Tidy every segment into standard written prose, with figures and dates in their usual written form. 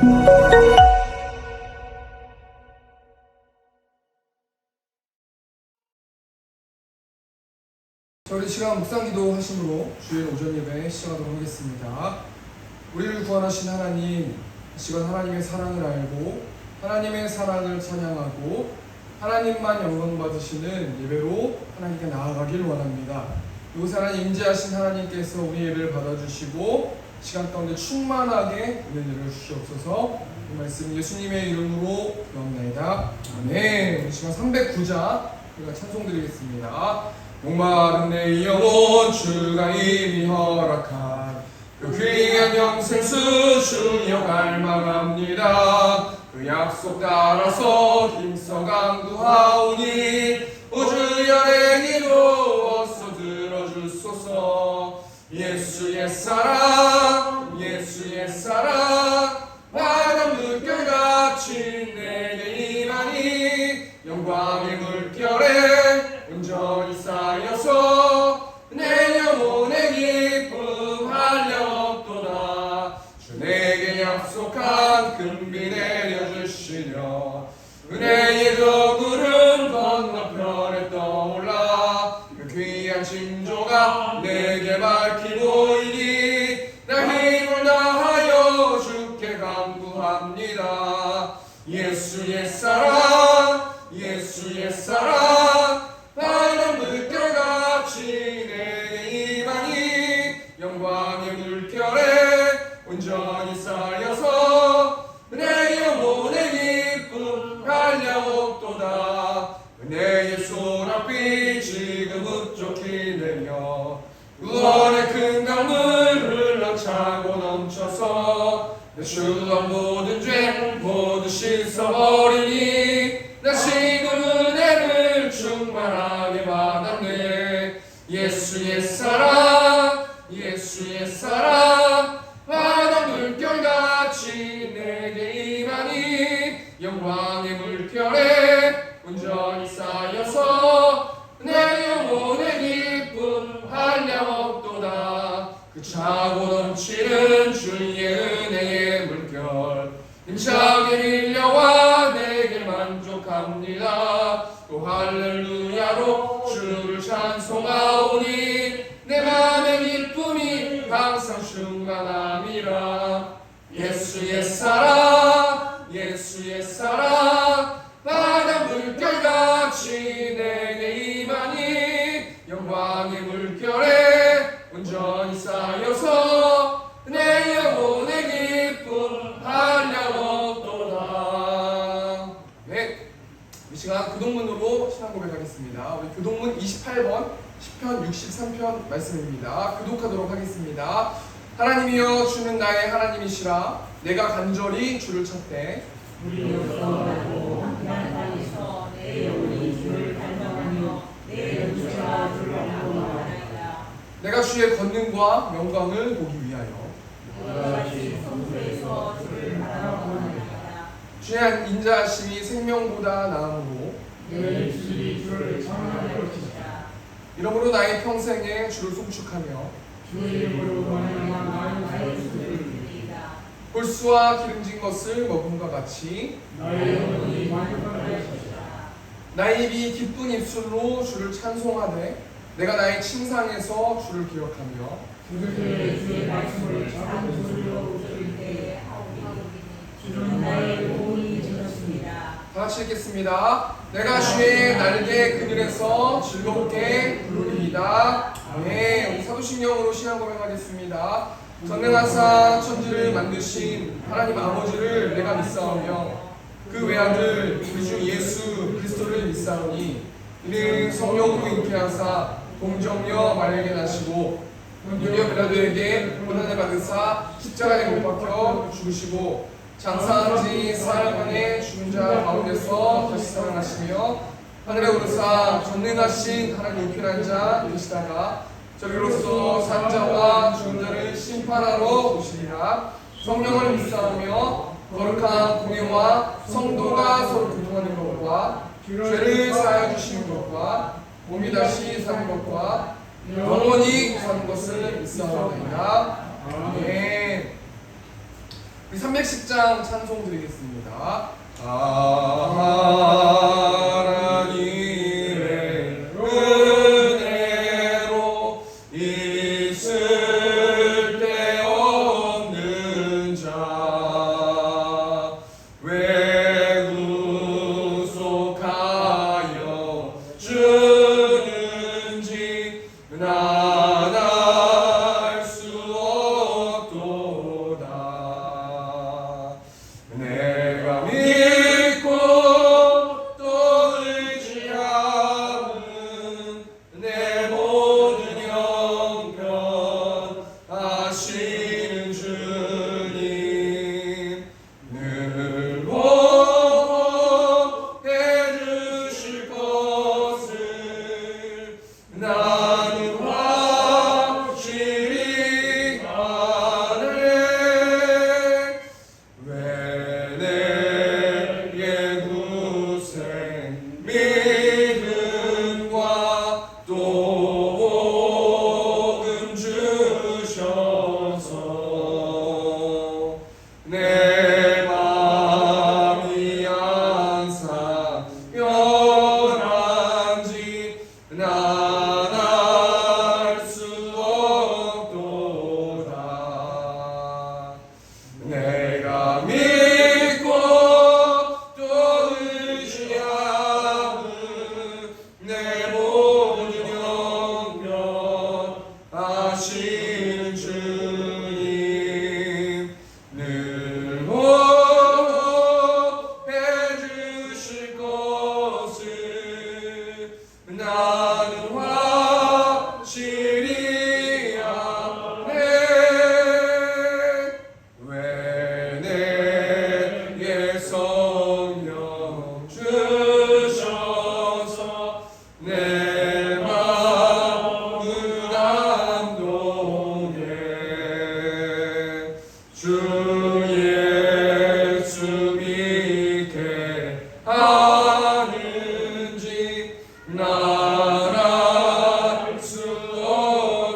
우리 시간 묵상기도 하심으로 주일 오전 예배 시작하도록 하겠습니다. 우리를 구원하신 하나님, 이 시간 하나님의 사랑을 알고 하나님의 사랑을 찬양하고 하나님만 영광 받으시는 예배로 하나님께 나아가길 원합니다. 이곳에 하나님 임재하신 하나님께서 우리 예배를 받아주시고 시간 가운데 충만하게 은혜를 주시옵소서. 이 말씀 예수님의 이름으로 기도합니다. 아멘. 우리 시간 309자 우리가 찬송드리겠습니다. 목마른 내 영혼 주가 이미 허락한 그 귀한 영생수 주여 갈망합니다. 그 약속 따라서 힘써 강구하오니 우주 열의 기도 어서 들어주소서. 예수의 사랑 예수의 사랑 바다 물결같이 내게 임하니 영광의 물결에 온전히 쌓여서 내 영혼의 기쁨 한량없도다. 주 내게 약속한 금비 내려주시려 은혜의 저 구름 건너편에 떠올라 그 귀한 징조가 내게 밝히 보이니 나 힘을 다하여 주께 간구합니다. 예수의 사랑 예수의 사랑 바다 물결같이 내게 임하니 영광의 물결에 온전히 쌓여서 내 영혼의 기쁨 한량없도다. 은혜의 소낙비 지금 흡족히 내며 구원의 큰 강물 흘러차고 넘쳐서 내 주한 모든 죄 모두 씻어버리니 나 지금 은혜를 충만하게 받았네. 예수의 사랑 예수의 사랑 바다 물결같이 내게 임하니 영광의 물결에 온전히 쌓여서 내 영혼의 기쁨 한량없도다. 그 차고 넘치는 주의 은혜의 물결 힘차게 밀려와 내게 만족합니다. 또 할렐루야로 주를 찬송하오니 내 맘의 기쁨이 항상 충만함이라. 예수의 사랑 예수의 사랑 바다 물결같이 내게 임하니 영광의 물결에 온전히 쌓여서 내 영혼의 기쁨 한량없도다. 네, 이 시간 교동문으로 신앙 고백하겠습니다. 우리 교동문 28번 10편 63편 말씀입니다. 교독하도록 하겠습니다. 하나님이여 주는 나의 하나님이시라. 내가 간절히 주를 찾되 우리로서 한간 땅에서 내 영혼이 주를 갈망하며 내 육체가 주를 갈망하나이다. 내가 주의 권능과 영광을 보기 위하여 너희같이 성소에서 주를 바라보나이다. 주의 인자하심이 생명보다 나음으로 내 입술이 주를 청하는 것이다. 이러므로 나의 평생에 주를 송축하며 주의 이름으로 원하는 나의 주를 드리리다. 볼수와 기름진 것을 먹음과 같이 나의 영혼이 만족할 것이다. 나의 입이 기쁜 입술로 주를 찬송하되 내가 나의 침상에서 주를 기억하며 그들의 주의 말씀을 작은 소리로 들을 때에 하오리니 주는 나의 도움이 되셨습니다. 다 같이 읽겠습니다. 내가 주의 날개 그늘에서 즐겁게 부르리이다. 네, 우리 사도신경으로 신앙 고백하겠습니다. 전능하사 천지를 만드신 하나님 아버지를 내가 믿사오며 그 외아들 우리 주 예수 그리스도를 믿사오니 이는 성령으로 잉태하사 동정녀 마리아에게 나시고 본디오 빌라도에게 고난을 받으사 십자가에 못 박혀 죽으시고 장사한 지 사흘 만에 죽은 자 가운데서 다시 살아나시며 하늘에 오르사 전능하신 하나님 우편한 자 되시다가 저리로서 산자와 죽은 자를 심판하러 오시리라. 성령을 믿사오며 거룩한 공예와 성도가 서로 교통하는 것과 죄를 사하여 주시는 것과 몸이 다시 사는 것과 영원히 사는 것을 믿사옵나이다. 아멘. 우리 310장 찬송 드리겠습니다. 하나님의 은혜로 있을 데 없는 자 왜 구속하여 주는지 난 알 수 없도다. 내가 믿고 또 의지하는 내 모든 형편 하시는 주님 늘 보호해 주실 것을 나는 확실히 아네. 왜 내게 구생 믿음과 또 복음 주셔서 내 맘이 항상 편한지 난 알 수 없도다. 내가 믿고 또 의지하는 내 모든 형편 하시는 주님 늘 보호해 주실 것을 나는 확실히 아네. 왜 내게 성령 주셔서 내 마음을 감동해 주 예수 믿게 하는지 난 알 수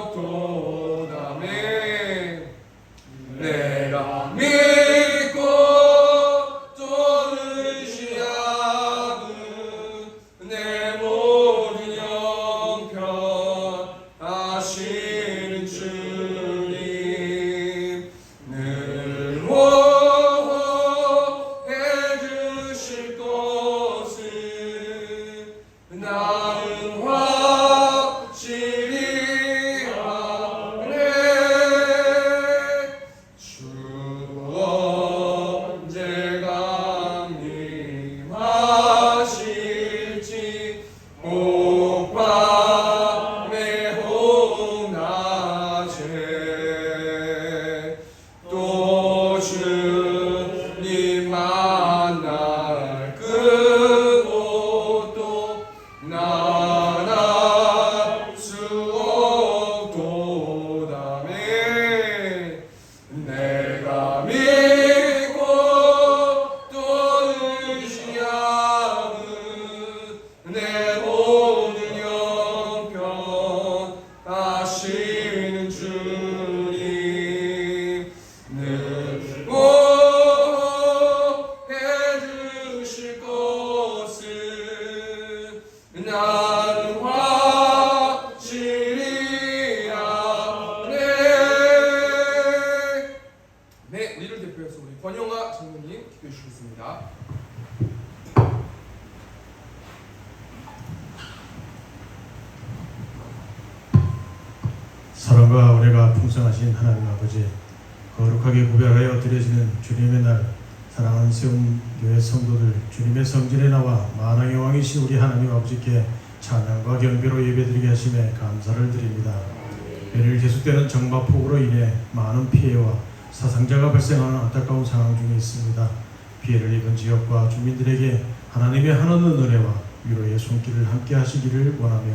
없도다네. 내가 믿고 또 의지하는 내 모든 형편 하시는 주님 늘 보호해 주실 것을 나는 확실히 아네. 주 언제 강림하실지 혹밤에 혹낮에 또 주님 만날 그곳도 난 알 수 없도다네. 내가 믿고 또 의지하는 내 모든 형편 하시는 주님 늘 보호해 주실 것을 나는 확실히 아네. 네, 우리를 대표해서 우리 권영아 장로님 기도해 주시겠습니다. 사랑과 은혜가 풍성하신 하나님 아버지, 거룩하게 구별하여 드려지는 주님의 날, 사랑하는 세움교회 성도들, 주님의 성전에 나와 만왕의 왕이신 우리 하나님 아버지께 찬양과 경배로 예배드리게 하심에 감사를 드립니다. 매일 계속되는 정마폭우로 인해 많은 피해와 사상자가 발생하는 안타까운 상황 중에 있습니다. 피해를 입은 지역과 주민들에게 하나님의 한없는 은혜와 위로의 손길을 함께 하시기를 원하며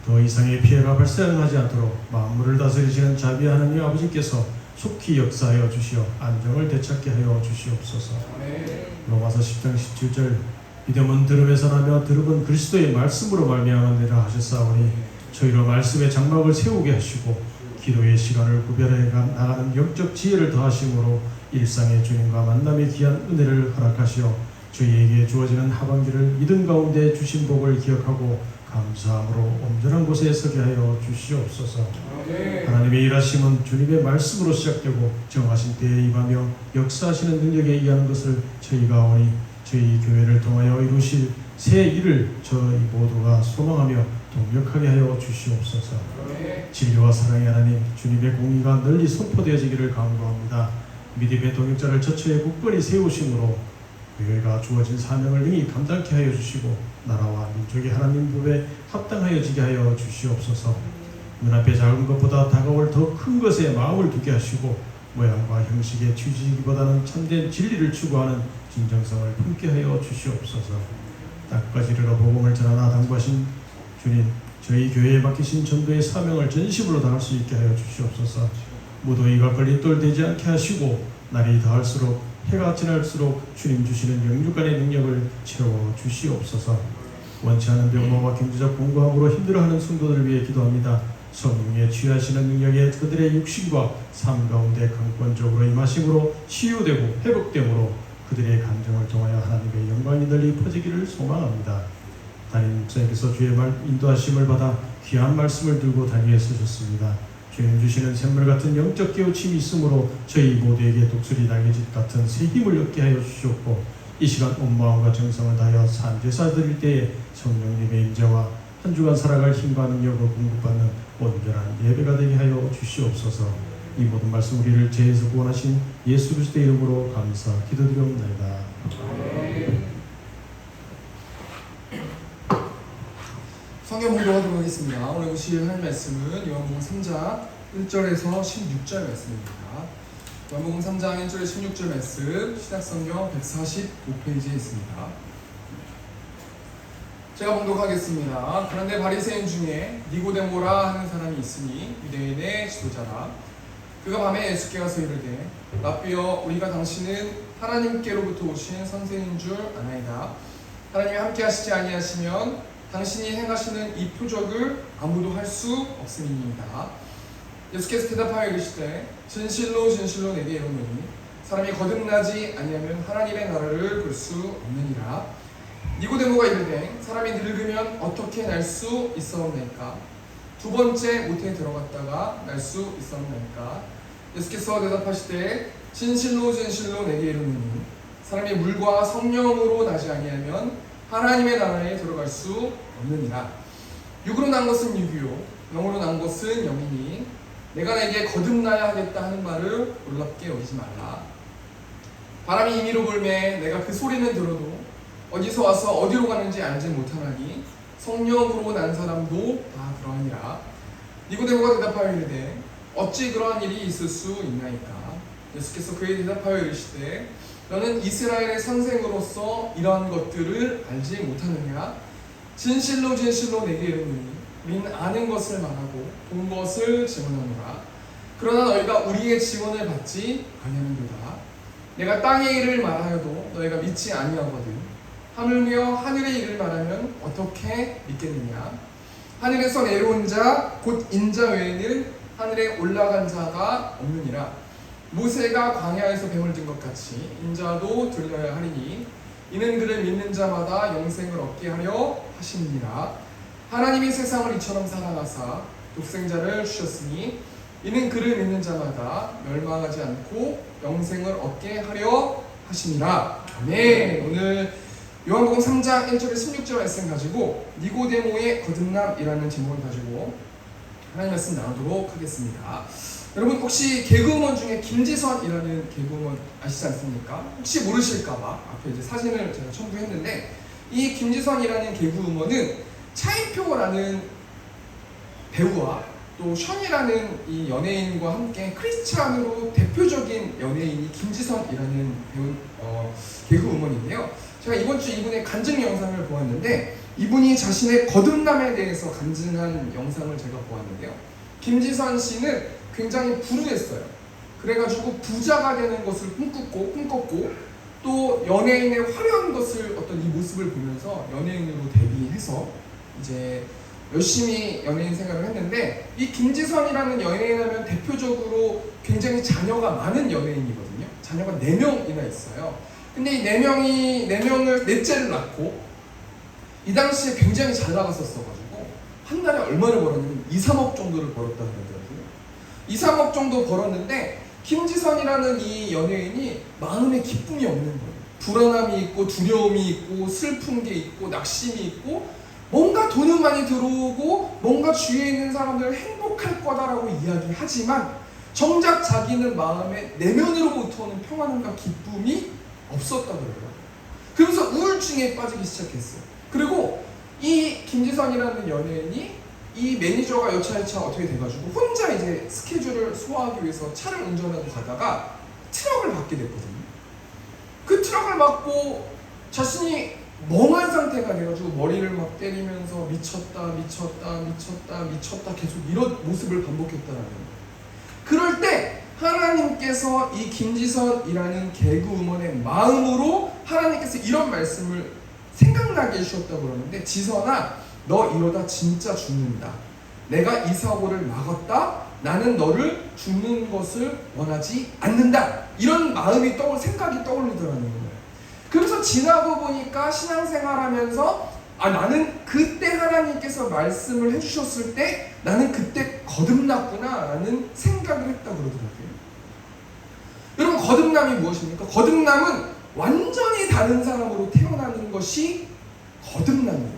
더 이상의 피해가 발생하지 않도록 만물을 다스리시는 자비의 하나님 아버지께서 속히 역사하여 주시어 안정을 되찾게 하여 주시옵소서. 로마서 10장 17절 믿음은 들음에서 나며 들음은 그리스도의 말씀으로 말미암으리라 하셨사오니 저희로 말씀의 장막을 세우게 하시고 기도의 시간을 구별해 나가는 영적 지혜를 더하심으로 일상의 주님과 만남의 귀한 은혜를 허락하시어 저희에게 주어지는 하반기를 믿음 가운데 주신 복을 기억하고 감사함으로 온전한 곳에 서게 하여 주시옵소서. 하나님의 일하심은 주님의 말씀으로 시작되고 정하신 때에 임하며 역사하시는 능력에 의하는 것을 저희가 오니 저희 교회를 통하여 이루실 새 일을 저희 모두가 소망하며 동력하게 하여 주시옵소서. 진리와 사랑의 하나님, 주님의 공의가 널리 선포되어지기를 간구합니다. 믿음의 동역자를 저처에 굳건히 세우심으로 교회가 주어진 사명을 능히 감당케 하여 주시고 나라와 민족의 하나님 법에 합당하여 지게 하여 주시옵소서. 눈앞에 작은 것보다 다가올 더 큰 것에 마음을 두게 하시고 모양과 형식에 취지기보다는 참된 진리를 추구하는 진정성을 품게 하여 주시옵소서. 땅까지 이르러 복음을 전하나 당부하신 주님, 저희 교회에 맡기신 전도의 사명을 전심으로 다할 수 있게 하여 주시옵소서. 무더위가 걸림돌 되지 않게 하시고 날이 더할수록 해가 지날수록 주님 주시는 영육간의 능력을 채워 주시옵소서. 원치 않은 병마와 경제적 공고함으로 힘들어하는 성도들을 위해 기도합니다. 성령의 취하시는 능력에 그들의 육신과 삶 가운데 강권적으로 임하심으로 치유되고 회복됨으로 그들의 감정을 통하여 하나님의 영광이 널리 퍼지기를 소망합니다. 담임 목사님께서 주의 말 인도하심을 받아 귀한 말씀을 들고 다니에 서셨습니다. 주님 주시는 샘물 같은 영적 깨우침이 있으므로 저희 모두에게 독수리 날개짓 같은 새 힘을 얻게 하여 주시옵고 이 시간 온 마음과 정성을 다하여 산제사 드릴 때에 성령님의 임재와 한 주간 살아갈 힘과 능력을 공급받는 온전한 예배가 되게 하여 주시옵소서. 이 모든 말씀 우리를 죄에서 구원하신 예수 그리스도의 이름으로 감사 기도드리옵나이다. 성경 공독하도록 하겠습니다. 오늘 보실 하나님 말씀은 요한복음 3장 1절에서 16절 말씀입니다. 요한복음 3장 1절에서 16절 말씀 신약성경 145페이지에 있습니다. 제가 봉독하겠습니다. 그런데 바리새인 중에 니고데모라 하는 사람이 있으니 유대인의 지도자라. 그가 밤에 예수께 가서 이르되 라삐여, 우리가 당신은 하나님께로부터 오신 선생인 줄 아나이다. 하나님이 함께 하시지 아니하시면 당신이 행하시는 이 표적을 아무도 할 수 없음이니이다. 예수께서 대답하여 이르시되 진실로 진실로 내게 이르노니 사람이 거듭나지 아니하면 하나님의 나라를 볼 수 없느니라. 니고데모가 이르되 사람이 늙으면 어떻게 날 수 있사옵나이까? 두 번째 모태에 들어갔다가 날 수 있사옵나이까? 예수께서 대답하시되 진실로 진실로 내게 이르노니 사람이 물과 성령으로 나지 아니하면 하나님의 나라에 들어갈 수 없느니라. 육으로 난 것은 육이요 영으로 난 것은 영이니 내가 내게 거듭나야 하겠다 하는 말을 놀랍게 여기지 말라. 바람이 임의로 불매 내가 그 소리는 들어도 어디서 와서 어디로 가는지 알지 못하나니 성령으로 난 사람도 다 그러하니라. 니고데모가 대답하여 이르되 어찌 그러한 일이 있을 수 있나이까? 예수께서 그에 대답하여 이르시되 너는 이스라엘의 선생으로서 이러한 것들을 알지 못하느냐? 진실로 진실로 내게 이르노니 우리는 아는 것을 말하고 본 것을 증언하노라. 그러나 너희가 우리의 증언을 받지 아니하는도다. 내가 땅의 일을 말하여도 너희가 믿지 아니하거든. 하물며 하늘의 일을 말하면 어떻게 믿겠느냐? 하늘에서 내려온 자 곧 인자 외에는 하늘에 올라간 자가 없느니라. 모세가 광야에서 뱀을 든 것 같이 인자도 들려야 하리니 이는 그를 믿는 자마다 영생을 얻게 하려 하심이니라. 하나님이 세상을 이처럼 사랑하사 독생자를 주셨으니 이는 그를 믿는 자마다 멸망하지 않고 영생을 얻게 하려 하심이라. 아멘. 오늘 요한복음 3장 1절에 16절 말씀 가지고 니고데모의 거듭남이라는 제목을 가지고 하나님 말씀 나누도록 하겠습니다. 여러분 혹시 개그우먼 중에 김지선이라는 개그우먼 아시지 않습니까? 혹시 모르실까봐 앞에 이제 사진을 제가 첨부했는데 이 김지선이라는 개그우먼은 차인표라는 배우와 또 션이라는 이 연예인과 함께 크리스찬으로 대표적인 연예인이 김지선이라는 배우 개그우먼인데요. 제가 이번 주 이분의 간증 영상을 보았는데 이분이 자신의 거듭남에 대해서 간증한 영상을 제가 보았는데요. 김지선 씨는 굉장히 부르했어요. 그래가지고 부자가 되는 것을 꿈꿨고 또 연예인의 화려한 것을 어떤 이 모습을 보면서 연예인으로 데뷔해서 이제 열심히 연예인 생활을 했는데 이 김지선이라는 연예인 하면 대표적으로 굉장히 자녀가 많은 연예인이거든요. 자녀가 4명이나 있어요. 근데 이 4명을 넷째를 낳고 이 당시에 굉장히 잘 나갔었어가지고 한 달에 얼마를 벌었냐면 2, 3억 정도를 벌었다고 그러더라고요. 2, 3억 정도 벌었는데 김지선이라는 이 연예인이 마음에 기쁨이 없는 거예요. 불안함이 있고 두려움이 있고 슬픈 게 있고 낙심이 있고 뭔가 돈은 많이 들어오고 뭔가 주위에 있는 사람들 행복할 거다라고 이야기하지만 정작 자기는 마음에 내면으로부터 오는 평안함과 기쁨이 없었다고 그러더라고요. 그러면서 우울증에 빠지기 시작했어요. 그리고 이 김지선이라는 연예인이 이 매니저가 여차여차 어떻게 돼가지고 혼자 이제 스케줄을 소화하기 위해서 차를 운전하고 가다가 트럭을 받게 됐거든요. 그 트럭을 받고 자신이 멍한 상태가 돼가지고 머리를 막 때리면서 미쳤다 계속 이런 모습을 반복했다라는 거예요. 그럴 때 하나님께서 이 김지선이라는 개그우먼의 마음으로 하나님께서 이런 말씀을 생각나게 해주셨다고 그러는데, 지선아 너 이러다 진짜 죽는다. 내가 이 사고를 막았다. 나는 너를 죽는 것을 원하지 않는다. 이런 마음이 생각이 떠오르더라는 거예요. 그래서 지나고 보니까 신앙생활하면서 나는 그때 하나님께서 말씀을 해주셨을 때 나는 그때 거듭났구나 라는 생각을 했다고 그러더라고요. 여러분, 거듭남이 무엇입니까? 거듭남은 완전히 다른 사람으로 태어나는 것이 거듭남이에요.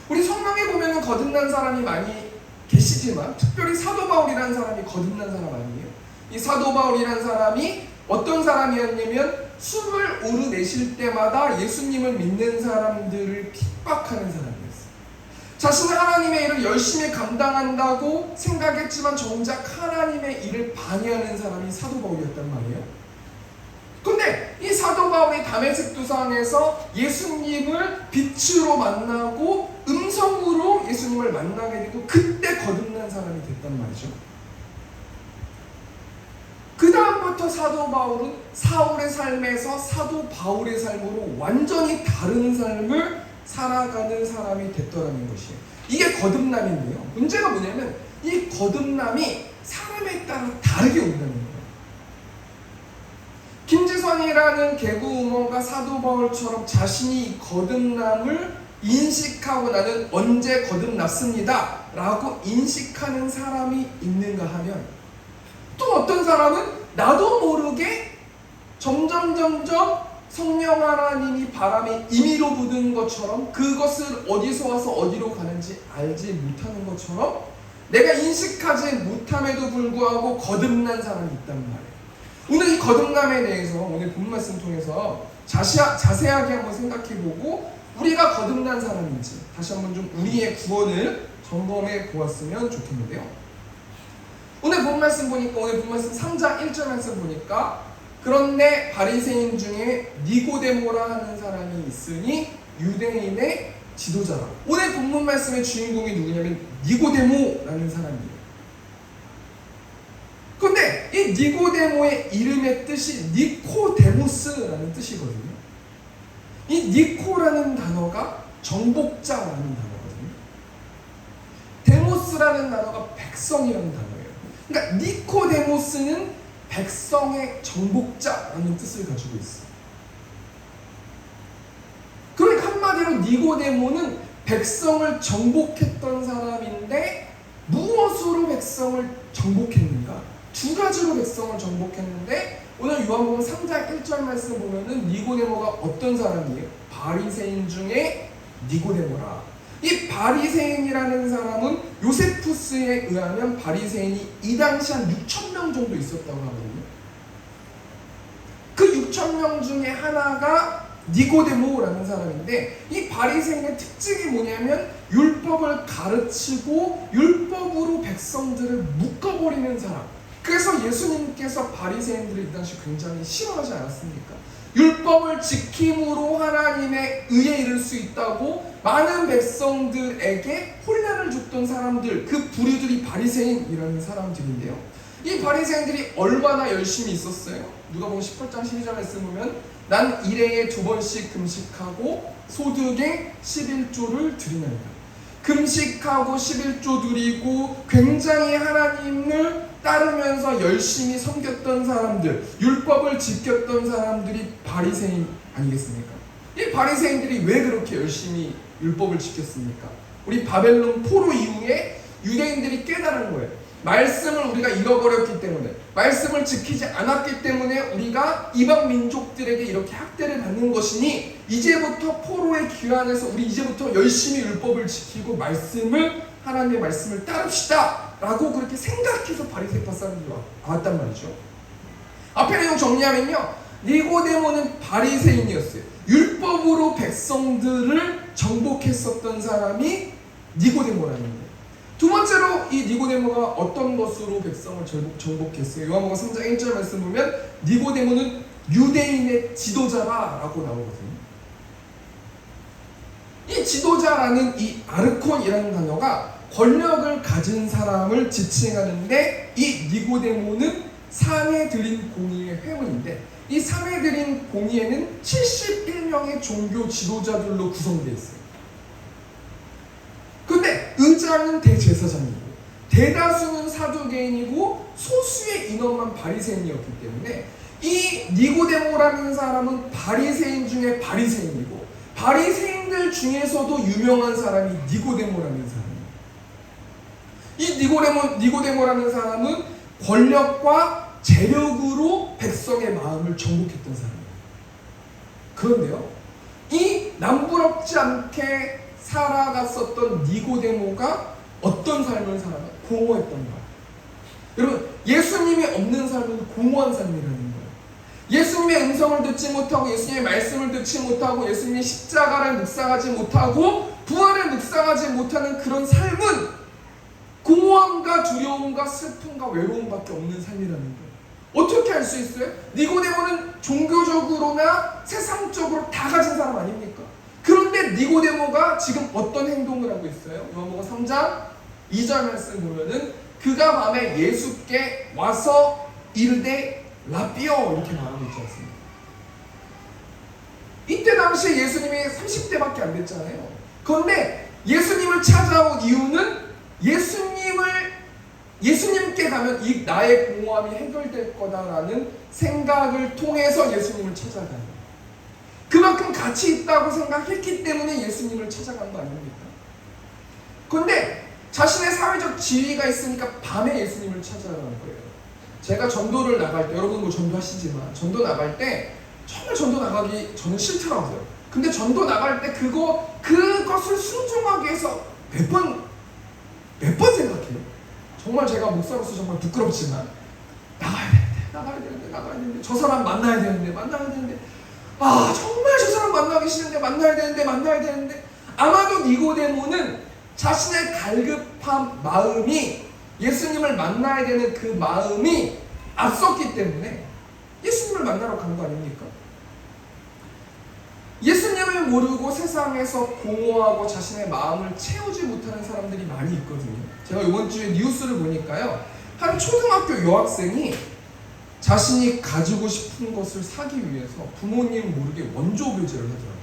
우리 성경에 보면 거듭난 사람이 많이 계시지만 특별히 사도 바울이라는 사람이 거듭난 사람 아니에요? 이 사도 바울이라는 사람이 어떤 사람이었냐면 숨을 오르내쉴 때마다 예수님을 믿는 사람들을 핍박하는 사람이었어요. 자신은 하나님의 일을 열심히 감당한다고 생각했지만 정작 하나님의 일을 방해하는 사람이 사도 바울이었단 말이에요. 근데 이 사도 바울이 다메섹 도상에서 예수님을 빛으로 만나고 음성으로 예수님을 만나게 되고 그때 거듭난 사람이 됐단 말이죠. 그 다음부터 사도 바울은 사울의 삶에서 사도 바울의 삶으로 완전히 다른 삶을 살아가는 사람이 됐더라는 것이에요. 이게 거듭남인데요. 문제가 뭐냐면 이 거듭남이 사람에 따라 다르게 온다는 거예요. 김지선이라는 개그우먼과 사도 바울처럼 자신이 거듭남을 인식하고 나는 언제 거듭났습니다 라고 인식하는 사람이 있는가 하면, 또 어떤 사람은 나도 모르게 점점 성령 하나님이 바람에 임의로 부는 것처럼 그것을 어디서 와서 어디로 가는지 알지 못하는 것처럼 내가 인식하지 못함에도 불구하고 거듭난 사람이 있단 말이에요. 오늘 이 거듭남에 대해서 오늘 본 말씀 통해서 자세하게 한번 생각해보고 우리가 거듭난 사람인지 다시 한번 좀 우리의 구원을 점검해 보았으면 좋겠는데요. 오늘 본 말씀 보니까, 오늘 본 말씀 3장 1절 말씀 보니까, 그런데 바리새인 중에 니고데모라 하는 사람이 있으니 유대인의 지도자라. 오늘 본문 말씀의 주인공이 누구냐면 니고데모라는 사람이에요. 그런데 이 니고데모의 이름의 뜻이 니코데모스라는 뜻이거든요. 이 니코라는 단어가 정복자라는 단어거든요. 데모스라는 단어가 백성이라는 단어예요. 그러니까 니코데모스는 백성의 정복자라는 뜻을 가지고 있어요. 그러니까 한마디로 니고데모는 백성을 정복했던 사람인데 무엇으로 백성을 정복했는가? 두 가지로 백성을 정복했는데, 오늘 요한복음 3장 1절 말씀 보면은 니고데모가 어떤 사람이에요? 바리새인 중에 니고데모라. 이 바리새인이라는 사람은 요세푸스에 의하면 바리새인이 이 당시 한 6,000명 정도 있었다고 하거든요. 그 6,000명 중에 하나가 니고데모라는 사람인데, 이 바리새인의 특징이 뭐냐면 율법을 가르치고 율법으로 백성들을 묶어버리는 사람. 그래서 예수님께서 바리새인들을 이 당시 굉장히 싫어하지 않았습니까? 율법을 지킴으로 하나님의 의에 이를 수 있다고 많은 백성들에게 혼란을 줬던 사람들, 그 부류들이 바리새인이라는 사람들인데요. 이 바리새인들이 얼마나 열심히 있었어요? 누가복음 18장 12절 말씀 보면 난 일해에 2번씩 금식하고 소득의 11조를 드리나이다. 금식하고 11조 드리고 굉장히 하나님을 따르면서 열심히 섬겼던 사람들, 율법을 지켰던 사람들이 바리새인 아니겠습니까? 이 바리새인들이 왜 그렇게 열심히 율법을 지켰습니까? 우리 바벨론 포로 이후에 유대인들이 깨달은 거예요. 말씀을 우리가 잃어버렸기 때문에, 말씀을 지키지 않았기 때문에 우리가 이방 민족들에게 이렇게 학대를 받는 것이니 이제부터 포로의 귀환에서 우리 이제부터 열심히 율법을 지키고 하나님의 말씀을 따릅시다 라고 그렇게 생각해서 바리새파 사람들이 왔단 말이죠. 앞에 내용 정리하면요, 니고데모는 바리새인이었어요. 율법으로 백성들을 정복했었던 사람이 니고데모라는 거예요. 두 번째로 이 니고데모가 어떤 것으로 백성을 정복했어요? 요한복음 3장 1절 말씀 보면 니고데모는 유대인의 지도자라고 나오거든요. 이 지도자라는 이 아르콘이라는 단어가 권력을 가진 사람을 지칭하는데, 이 니고데모는 상해드린 공의의 회원인데, 이 상해드린 공의회는 71명의 종교 지도자들로 구성되어 있어요. 근데 의장은 대제사장이고 대다수는 사두개인이고 소수의 인원만 바리새인이었기 때문에 이 니고데모라는 사람은 바리새인 중에 바리새인이고, 바리새인들 중에서도 유명한 사람이 니고데모라는 사람이에요. 이 니고데모라는 사람은 권력과 재력으로 백성의 마음을 정복했던 사람이에요. 그런데요, 이 남부럽지 않게 살아갔었던 니고데모가 어떤 삶을 살아가? 공허했던 거예요. 여러분, 예수님이 없는 삶은 공허한 삶이라는 거예요. 예수님의 음성을 듣지 못하고, 예수님의 말씀을 듣지 못하고, 예수님의 십자가를 묵상하지 못하고, 부활을 묵상하지 못하는 그런 삶은 공허함과 두려움과 슬픔과 외로움밖에 없는 삶이라는 거예요. 어떻게 알 수 있어요? 니고데모는 종교적으로나 세상적으로 다 가진 사람 아닙니까? 그런데 니고데모가 지금 어떤 행동을 하고 있어요? 요한복음 3장 2절 말씀 보면은 그가 밤에 예수께 와서 이르되 라비어 이렇게 말하고 있지 않습니까? 이때 당시에 예수님이 30대밖에 안 됐잖아요. 그런데 예수님을 찾아온 이유는 예수님께 가면 이 나의 공허함이 해결될 거다라는 생각을 통해서 예수님을 찾아가는 거예요. 그만큼 가치 있다고 생각했기 때문에 예수님을 찾아간 거 아닙니까? 그런데 자신의 사회적 지위가 있으니까 밤에 예수님을 찾아가는 거예요. 제가 전도를 나갈 때, 여러분 뭐 전도하시지만 전도 나갈 때 정말 전도 나가기 저는 싫더라고요. 근데 전도 나갈 때 그것을 순종하기 위해서 몇 번 생각해요. 정말 제가 목사로서 정말 부끄럽지만 나가야 되는데 저 사람 만나야 되는데 정말 저 사람 만나기 싫은데 만나야 되는데 아마도 니고데모는 자신의 갈급한 마음이, 예수님을 만나야 되는 그 마음이 앞섰기 때문에 예수님을 만나러 간 거 아닙니까? 예수님을 모르고 세상에서 공허하고 자신의 마음을 채우지 못하는 사람들이 많이 있거든요. 제가 이번 주에 뉴스를 보니까요, 한 초등학교 여학생이 자신이 가지고 싶은 것을 사기 위해서 부모님 모르게 원조 교제를 하더라고요.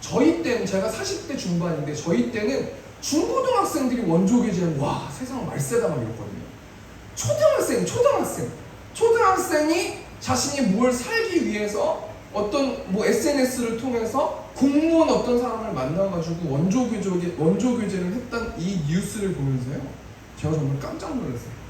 저희 때는, 제가 40대 중반인데 저희 때는 중고등학생들이 원조 교제하면 와, 세상 말세다 막 이랬거든요. 초등학생이 자신이 뭘 살기 위해서 어떤 SNS를 통해서 공무원 어떤 사람을 만나가지고 원조 교제를 했던 이 뉴스를 보면서요, 제가 정말 깜짝 놀랐어요.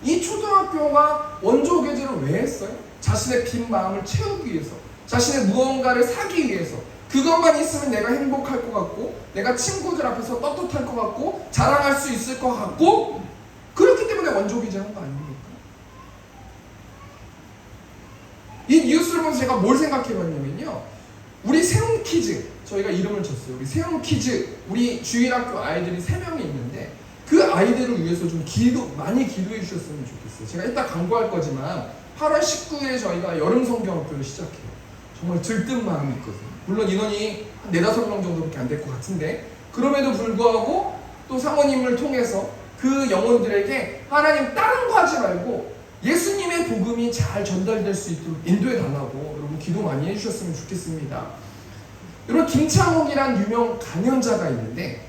이 초등학교가 원조 교제를 왜 했어요? 자신의 빈 마음을 채우기 위해서, 자신의 무언가를 사기 위해서. 그것만 있으면 내가 행복할 것 같고, 내가 친구들 앞에서 떳떳할 것 같고, 자랑할 수 있을 것 같고, 그렇기 때문에 원조 교제한 거 아닙니까? 이 뉴스를 보면서 제가 뭘 생각해봤냐면요, 우리 세움키즈, 저희가 이름을 줬어요. 우리 세움키즈, 우리 주일학교 아이들이 3명이 있는데 그 아이들을 위해서 좀 많이 기도해 주셨으면 좋겠어요. 제가 이따 광고할 거지만 8월 19일에 저희가 여름 성경학교를 시작해요. 정말 들뜬 마음이 있거든요. 물론 인원이 한 4-5명 정도밖에 안 될 것 같은데, 그럼에도 불구하고 또 사모님을 통해서 그 영혼들에게 하나님 다른 거 하지 말고 예수님의 복음이 잘 전달될 수 있도록 인도해 달라고 여러분 기도 많이 해주셨으면 좋겠습니다. 여러분, 김창옥이란 유명 강연자가 있는데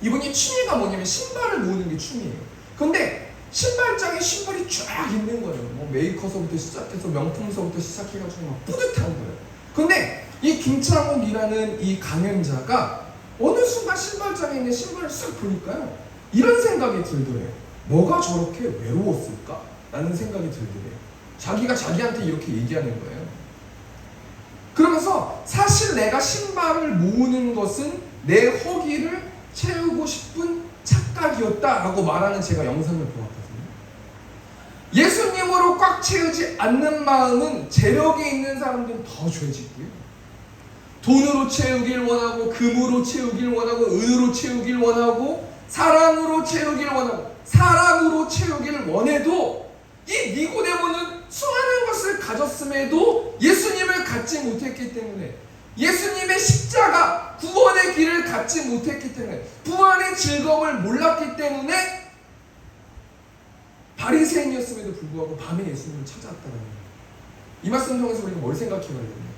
이분이 취미가 뭐냐면 신발을 모으는 게 취미예요. 근데 신발장에 신발이 쫙 있는 거예요. 뭐 메이커서부터 시작해서 명품서부터 시작해가지고 막 뿌듯한 거예요. 근데 이 김창옥이라는 이 강연자가 어느 순간 신발장에 있는 신발을 쓱 보니까요, 이런 생각이 들더래요. 뭐가 저렇게 외로웠을까? 라는 생각이 들더래요. 자기가 자기한테 이렇게 얘기하는 거예요. 그러면서 사실 내가 신발을 모으는 것은 내 허기를 채우고 싶은 착각이었다라고 말하는 제가 영상을 보았거든요. 예수님으로 꽉 채우지 않는 마음은 재력이 있는 사람들은 더 죄짓고요. 돈으로 채우길 원하고, 금으로 채우길 원하고, 은으로 채우길 원하고, 사랑으로 채우길 원하고, 사람으로 채우길 원해도 이 니고데모는 수많은 것을 가졌음에도 예수님을 갖지 못했기 때문에, 예수님의 십자가 구원의 길을 갖지 못했기 때문에, 부활의 즐거움을 몰랐기 때문에 바리새인이었음에도 불구하고 밤에 예수님을 찾아왔다는 거예요. 이 말씀 통해서 우리가 뭘 생각해 봐야 됩니까?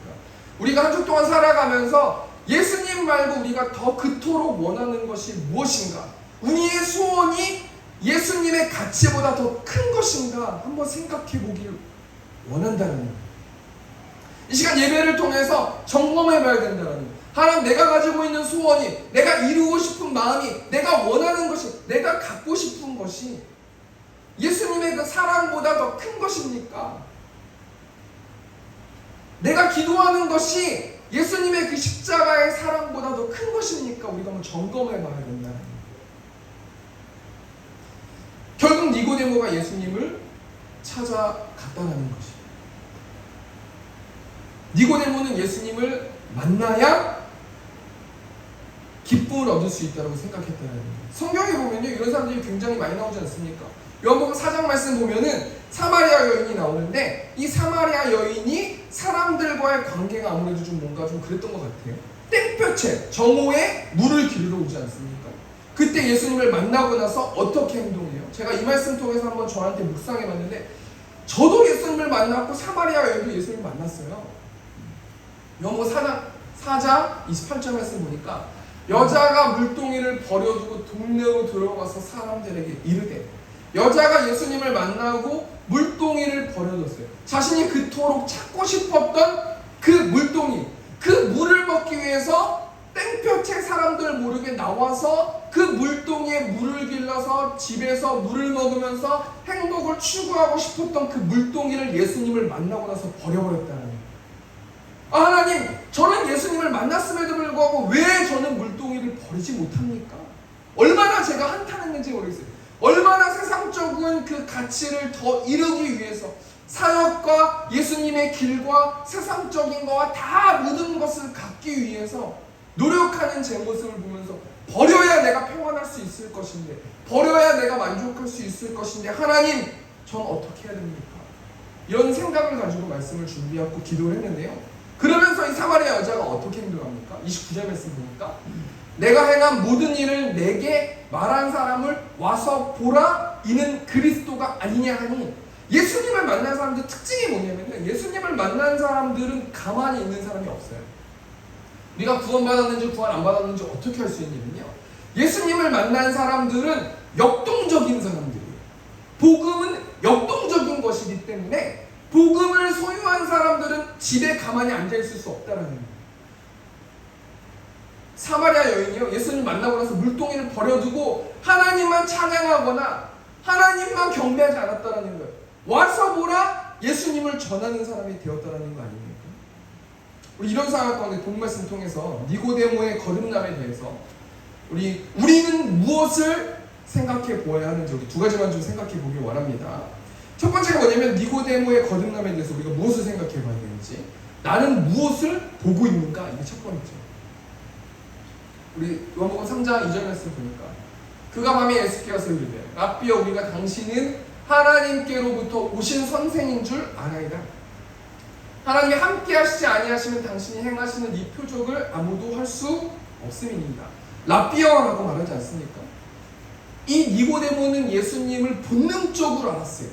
우리가 한 주 동안 살아가면서 예수님 말고 우리가 더 그토록 원하는 것이 무엇인가? 우리의 소원이 예수님의 가치보다 더 큰 것인가? 한번 생각해 보길 원한다는 거예요. 이 시간 예배를 통해서 점검해 봐야 된다는 거예요. 하나님, 내가 가지고 있는 소원이, 내가 이루고 싶은 마음이, 내가 원하는 것이, 내가 갖고 싶은 것이 예수님의 그 사랑보다 더 큰 것입니까? 내가 기도하는 것이 예수님의 그 십자가의 사랑보다 더 큰 것입니까? 우리가 한번 점검해 봐야 된다는 거예요. 결국 니고데모가 예수님을 찾아갔다는 것이에요. 니고데모는 예수님을 만나야 기쁨을 얻을 수 있다고 생각했다는 거예요. 성경에 보면요, 이런 사람들이 굉장히 많이 나오지 않습니까? 요한복음 4장 말씀 보면은 사마리아 여인이 나오는데, 이 사마리아 여인이 사람들과의 관계가 아무래도 좀 뭔가 좀 그랬던 것 같아요. 땡볕에 정오에 물을 기르러 오지 않습니까? 그때 예수님을 만나고 나서 어떻게 행동해요? 제가 이 말씀 통해서 한번 저한테 묵상해 봤는데, 저도 예수님을 만났고 사마리아 여인도 예수님을 만났어요. 요한복음 4장 28절 말씀 보니까, 여자가 물동이를 버려두고 동네로 들어가서 사람들에게 이르되, 여자가 예수님을 만나고 물동이를 버려뒀어요. 자신이 그토록 찾고 싶었던 그 물동이, 그 물을 먹기 위해서 땡볕에 사람들 모르게 나와서 그 물동이에 물을 길러서 집에서 물을 먹으면서 행복을 추구하고 싶었던 그 물동이를 예수님을 만나고 나서 버려버렸다는 거예요. 하나님, 저는 예수님을 만났음에도 불구하고 왜 저는 물동이를 버리지 못합니까? 얼마나 제가 한탄했는지 모르겠어요. 얼마나 세상적인 그 가치를 더 이루기 위해서 사역과 예수님의 길과 세상적인 거와 다 모든 것을 갖기 위해서 노력하는 제 모습을 보면서, 버려야 내가 평안할 수 있을 것인데, 버려야 내가 만족할 수 있을 것인데, 하나님, 전 어떻게 해야 됩니까? 이런 생각을 가지고 말씀을 준비하고 기도를 했는데요. 그러면서 이 사마리아 여자가 어떻게 행동합니까? 29절 말씀 보니까, 내가 행한 모든 일을 내게 말한 사람을 와서 보라, 이는 그리스도가 아니냐 하니, 예수님을 만난 사람들 특징이 뭐냐면, 예수님을 만난 사람들은 가만히 있는 사람이 없어요. 우리가 구원받았는지 구원 안 받았는지 어떻게 할 수 있냐면요, 예수님을 만난 사람들은 역동적인 사람들이에요. 복음은 역동적인 것이기 때문에 복음을 소유한 사람들은 집에 가만히 앉아있을 수 없다라는 거예요. 사마리아 여인이요, 예수님 만나고 나서 물동이를 버려두고 하나님만 찬양하거나 하나님만 경배하지 않았다라는 거예요. 와서 보라, 예수님을 전하는 사람이 되었다라는 거 아닙니까? 우리 이런 상황 가운데 본 말씀 통해서 니고데모의 거듭남에 대해서 우리는 무엇을 생각해 보아야 하는지, 우리 두 가지만 좀 생각해 보길 원합니다. 첫 번째가 뭐냐면, 니고데모의 거듭남에 대해서 우리가 무엇을 생각해 봐야 되는지, 나는 무엇을 보고 있는가, 이게 첫 번째. 우리 요한복음 3장 2절 말씀 보니까, 그가 밤에 예수께 와서 이르되, 라삐여, 우리가 당신은 하나님께로부터 오신 선생인 줄 아나이다. 하나님이 함께 하시지 아니하시면 당신이 행하시는 이 표적을 아무도 할 수 없음이니이다. 라삐여라고 말하지 않습니까? 이 니고데모는 예수님을 본능적으로 알았어요.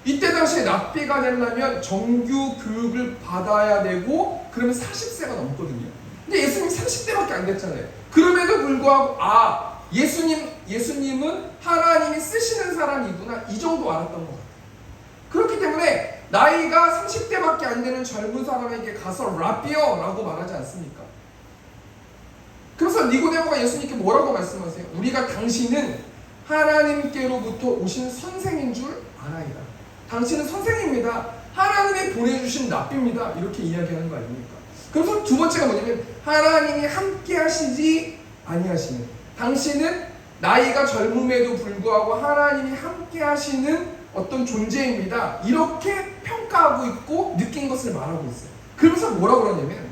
이때 당시에 랍비가 되려면 정규 교육을 받아야 되고, 그러면 40세가 넘거든요. 근데 예수님 30대밖에 안 됐잖아요. 그럼에도 불구하고 예수님 예수님은 하나님이 쓰시는 사람이구나, 이 정도 알았던 것 같아요. 그렇기 때문에 나이가 30대밖에 안 되는 젊은 사람에게 가서 라비어 라고 말하지 않습니까? 그래서 니고데모가 예수님께 뭐라고 말씀하세요? 우리가 당신은 하나님께로부터 오신 선생인 줄 아나이다. 당신은 선생입니다. 하나님이 보내주신 랍비입니다. 이렇게 이야기하는 거 아닙니까? 그래서 두 번째가 뭐냐면 하나님이 함께 하시지 아니하시는, 당신은 나이가 젊음에도 불구하고 하나님이 함께 하시는 어떤 존재입니다. 이렇게 평가하고 있고 느낀 것을 말하고 있어요. 그러면서 뭐라고 그러냐면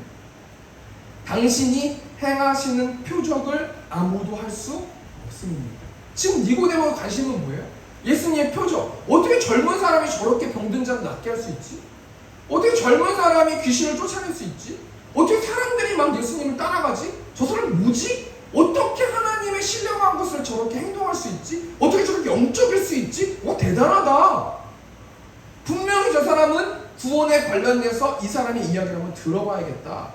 당신이 행하시는 표적을 아무도 할 수 없습니다. 지금 니고데모의 관심은 뭐예요? 예수님의 표적. 어떻게 젊은 사람이 저렇게 병든 자를 낫게 할 수 있지? 어떻게 젊은 사람이 귀신을 쫓아낼 수 있지? 어떻게 사람들이 막 예수님을 따라가지? 저 사람 뭐지? 어떻게 하나님의 신령한 것을 저렇게 행동할 수 있지? 어떻게 저렇게 영적일 수 있지? 대단하다. 분명히 저 사람은 구원에 관련돼서 이 사람의 이야기를 한번 들어봐야겠다.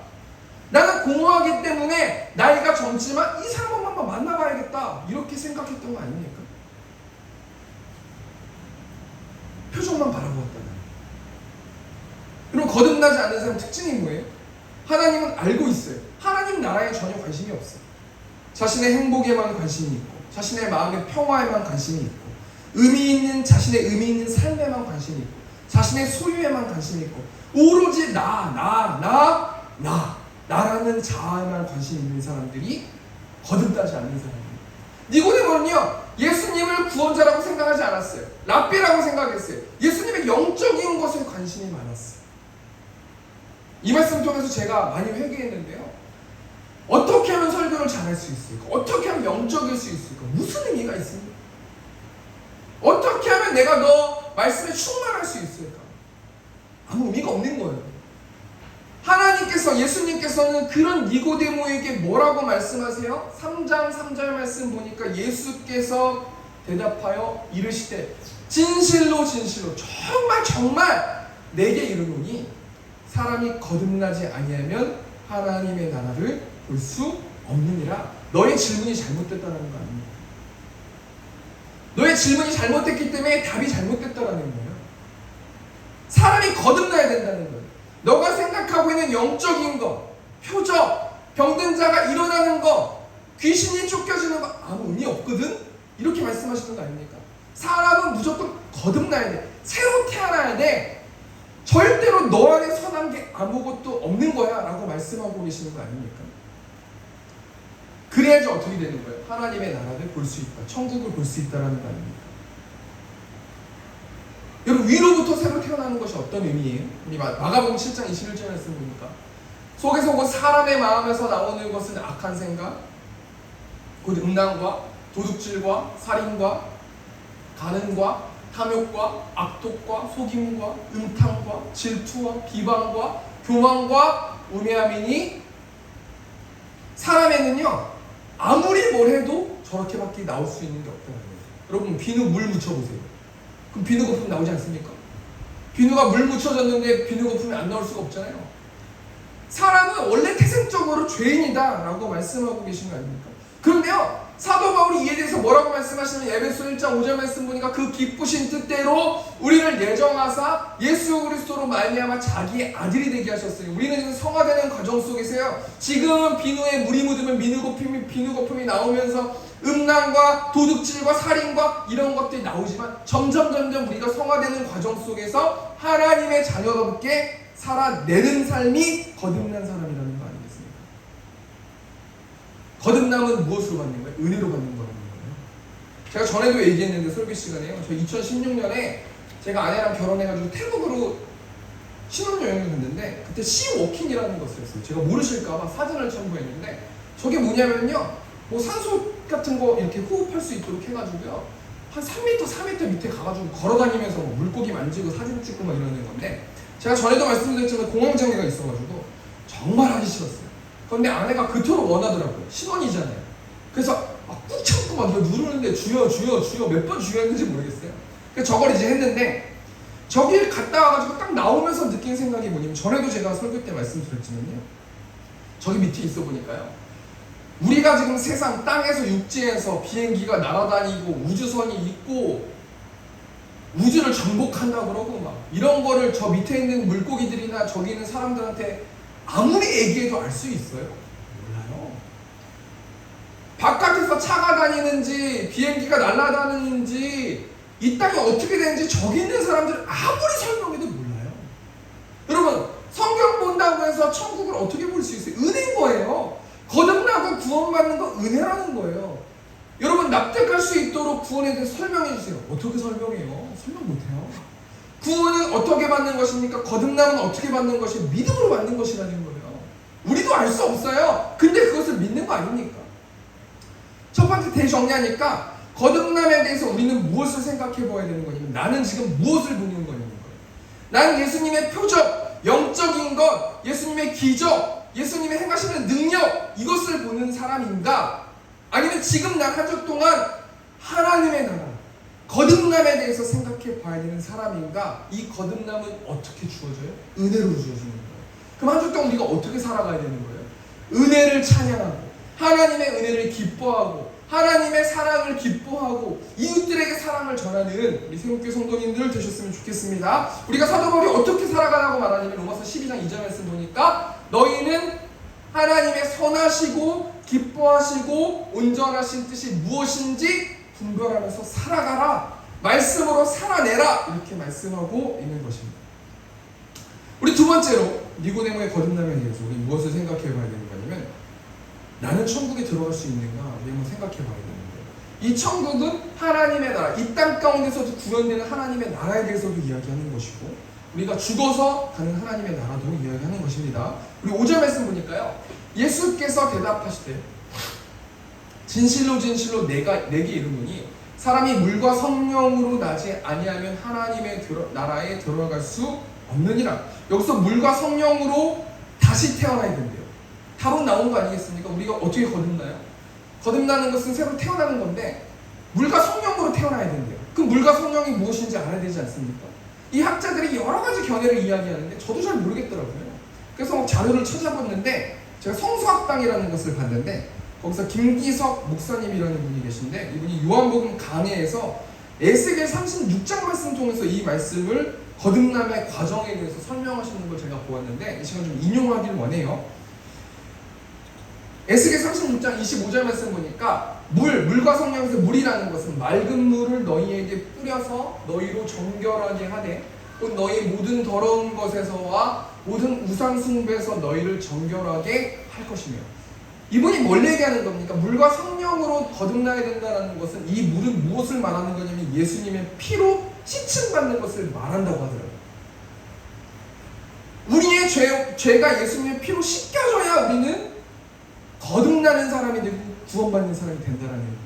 나는 공허하기 때문에 나이가 젊지만 이 사람을 한번 만나봐야겠다. 이렇게 생각했던 거 아닙니까? 표정만 바라보았다. 그럼 거듭나지 않는 사람 특징이 뭐예요? 하나님은 알고 있어요. 하나님 나라에 전혀 관심이 없어요. 자신의 행복에만 관심이 있고, 자신의 마음의 평화에만 관심이 있고, 자신의 의미 있는 삶에만 관심이 있고, 자신의 소유에만 관심이 있고, 오로지 나라는 자아에만 관심이 있는 사람들이 거듭나지 않는 사람입니다. 니고데모는요, 예수님을 구원자라고 생각하지 않았어요. 랍비라고 생각했어요. 예수님의 영적인 것에 관심이 많았어요. 이 말씀 통해서 제가 많이 회개했는데요, 어떻게 하면 설교를 잘할 수 있을까? 어떻게 하면 영적일 수 있을까? 무슨 의미가 있습니까? 어떻게 하면 내가 너 말씀에 충만할 수 있을까? 아무 의미가 없는 거예요. 예수님께서는 그런 니고데모에게 뭐라고 말씀하세요? 3장 3절 말씀 보니까 예수께서 대답하여 이르시되 진실로 정말 내게 이르노니 사람이 거듭나지 아니하면 하나님의 나라를 볼 수 없느니라. 너의 질문이 잘못됐다는 거 아닙니까? 너의 질문이 잘못됐기 때문에 답이 잘못됐다는 거예요. 사람이 거듭나야 된다는 거예요. 너가 생각하고 있는 영적인 거, 표적, 병든 자가 일어나는 거, 귀신이 쫓겨지는 거 아무 의미 없거든? 이렇게 말씀하시는 거 아닙니까? 사람은 무조건 거듭나야 돼. 새로 태어나야 돼. 절대로 너 안에 선한 게 아무것도 없는 거야 라고 말씀하고 계시는 거 아닙니까? 그래야지 어떻게 되는 거예요? 하나님의 나라를 볼 수 있다. 천국을 볼 수 있다는 거 아닙니까? 여러분, 위로부터 새로 태어나는 것이 어떤 의미예요? 우리 마가복음 7장 21절 말씀 보니까 속에서 곧 사람의 마음에서 나오는 것은 악한 생각, 곧 음란과 도둑질과 살인과 간음과 탐욕과 악독과 속임과 음탕과 질투와 비방과 교만과 우매함이니 사람에는요 아무리 뭘 해도 저렇게밖에 나올 수 있는 게 없다는 거예요. 여러분, 비누 물 묻혀보세요. 그럼 비누 거품 나오지 않습니까? 비누가 물 묻혀졌는데 비누 거품이 안 나올 수가 없잖아요. 사람은 원래 태생적으로 죄인이다 라고 말씀하고 계신 거 아닙니까? 그런데요, 사도 바울이 이에 대해서 뭐라고 말씀하시냐면 에베소 1장 5절 말씀 보니까 그 기쁘신 뜻대로 우리를 예정하사 예수 그리스도로 말미암아 자기의 아들이 되게 하셨으니 우리는 지금 성화되는 과정 속에서요, 지금 비누에 물이 묻으면 비누 거품이 나오면서 음란과 도둑질과 살인과 이런 것들이 나오지만 점점 우리가 성화되는 과정 속에서 하나님의 자녀답게 살아내는 삶이 거듭난 사람이라는 거 아니겠습니까? 거듭남은 무엇으로 받는 거예요? 은혜로 받는 거라는 거예요. 제가 전에도 얘기했는데 설교 시간에요. 저 2016년에 제가 아내랑 결혼해가지고 태국으로 신혼여행을 갔는데 그때 시워킹이라는 것을 했어요. 제가 모르실까봐 사진을 첨부했는데 저게 뭐냐면요, 뭐 산소 같은 거 이렇게 호흡할 수 있도록 해가지고요, 한 3m, 4m 밑에 가가지고 걸어다니면서 뭐 물고기 만지고 사진 찍고 막 이러는 건데, 제가 전에도 말씀드렸지만 공황장애가 있어가지고 정말 하기 싫었어요. 그런데 아내가 그토록 원하더라고요. 신혼이잖아요. 그래서 꾹 참고 막 누르는데 주여 몇 번 주여했는지 모르겠어요. 그래서 저걸 이제 했는데, 저길 갔다 와가지고 딱 나오면서 느낀 생각이 뭐냐면, 전에도 제가 설교 때 말씀드렸지만요, 저기 밑에 있어 보니까요, 우리가 지금 세상 땅에서 육지에서 비행기가 날아다니고 우주선이 있고 우주를 정복한다 그러고 막 이런 거를 저 밑에 있는 물고기들이나 저기 있는 사람들한테 아무리 얘기해도 알 수 있어요? 몰라요. 바깥에서 차가 다니는지 비행기가 날아다니는지 이 땅이 어떻게 되는지 저기 있는 사람들은 아무리 설명해도 몰라요. 여러분, 성경 본다고 해서 천국을 어떻게 볼 수 있어요? 은혜인 거예요. 거듭나고 구원받는 거 은혜라는 거예요. 여러분, 납득할 수 있도록 구원에 대해서 설명해 주세요. 어떻게 설명해요? 설명 못해요. 구원은 어떻게 받는 것입니까? 거듭남은 어떻게 받는 것이 믿음으로 받는 것이라는 거예요. 우리도 알 수 없어요. 근데 그것을 믿는 거 아닙니까? 첫 번째 대정리하니까 거듭남에 대해서 우리는 무엇을 생각해 봐야 되는 거냐면 나는 지금 무엇을 보는 거냐는 거예요. 나는 예수님의 표적, 영적인 것, 예수님의 기적, 예수님의 행하시는 능력 이것을 보는 사람인가? 아니면 지금 나 한 주 동안 하나님의 나라, 거듭남에 대해서 생각해 봐야 되는 사람인가? 이 거듭남은 어떻게 주어져요? 은혜로 주어지는 거예요. 그럼 한 주 동안 우리가 어떻게 살아가야 되는 거예요? 은혜를 찬양하고 하나님의 은혜를 기뻐하고 하나님의 사랑을 기뻐하고 이웃들에게 사랑을 전하는 우리 세움교회 성도님들 되셨으면 좋겠습니다. 우리가 사도 바울이 어떻게 살아가라고 말하냐면 로마서 12장 2절 말씀 보니까 너희는 하나님의 선하시고 기뻐하시고 온전하신 뜻이 무엇인지 분별하면서 살아가라. 말씀으로 살아내라. 이렇게 말씀하고 있는 것입니다. 우리 두 번째로 니고데모의 거듭남에 대해서 우리 무엇을 생각해 봐야 되는 거냐면 나는 천국에 들어갈 수 있는가? 우리 한번 생각해 봐야 되는 거예요. 이 천국은 하나님의 나라, 이 땅 가운데서도 구현되는 하나님의 나라에 대해서도 이야기하는 것이고 우리가 죽어서 가는 하나님의 나라도 이야기하는 것입니다. 우리 5절 말씀 보니까요. 예수께서 대답하시되 진실로 진실로 내게 이르노니 사람이 물과 성령으로 나지 아니하면 하나님의 나라에 들어갈 수 없느니라. 여기서 물과 성령으로 다시 태어나야 된대요. 답은 나온 거 아니겠습니까? 우리가 어떻게 거듭나요? 거듭나는 것은 새로 태어나는 건데 물과 성령으로 태어나야 된대요. 그럼 물과 성령이 무엇인지 알아야 되지 않습니까? 이 학자들이 여러 가지 견해를 이야기하는데 저도 잘 모르겠더라고요. 그래서 막 자료를 찾아봤는데 제가 성수학당이라는 것을 봤는데 거기서 김기석 목사님이라는 분이 계신데 이분이 요한복음 강해에서 에스겔 36장 말씀 통해서 이 말씀을 거듭남의 과정에 대해서 설명하시는 걸 제가 보았는데 이 시간 좀 인용하기를 원해요. 에스겔 36장 25절 말씀 보니까 물과 성령에서 물이라는 것은 맑은 물을 너희에게 뿌려서 너희로 정결하게 하되 곧 너희 모든 더러운 것에서와 모든 우상 숭배에서 너희를 정결하게 할 것이며 이분이 뭘 얘기하는 겁니까? 물과 성령으로 거듭나야 된다는 것은 이 물은 무엇을 말하는 거냐면 예수님의 피로 씻음받는 것을 말한다고 하더라고요. 우리의 죄가 예수님의 피로 씻겨져야 우리는 거듭나는 사람이 되고 구원받는 사람이 된다는 거예요.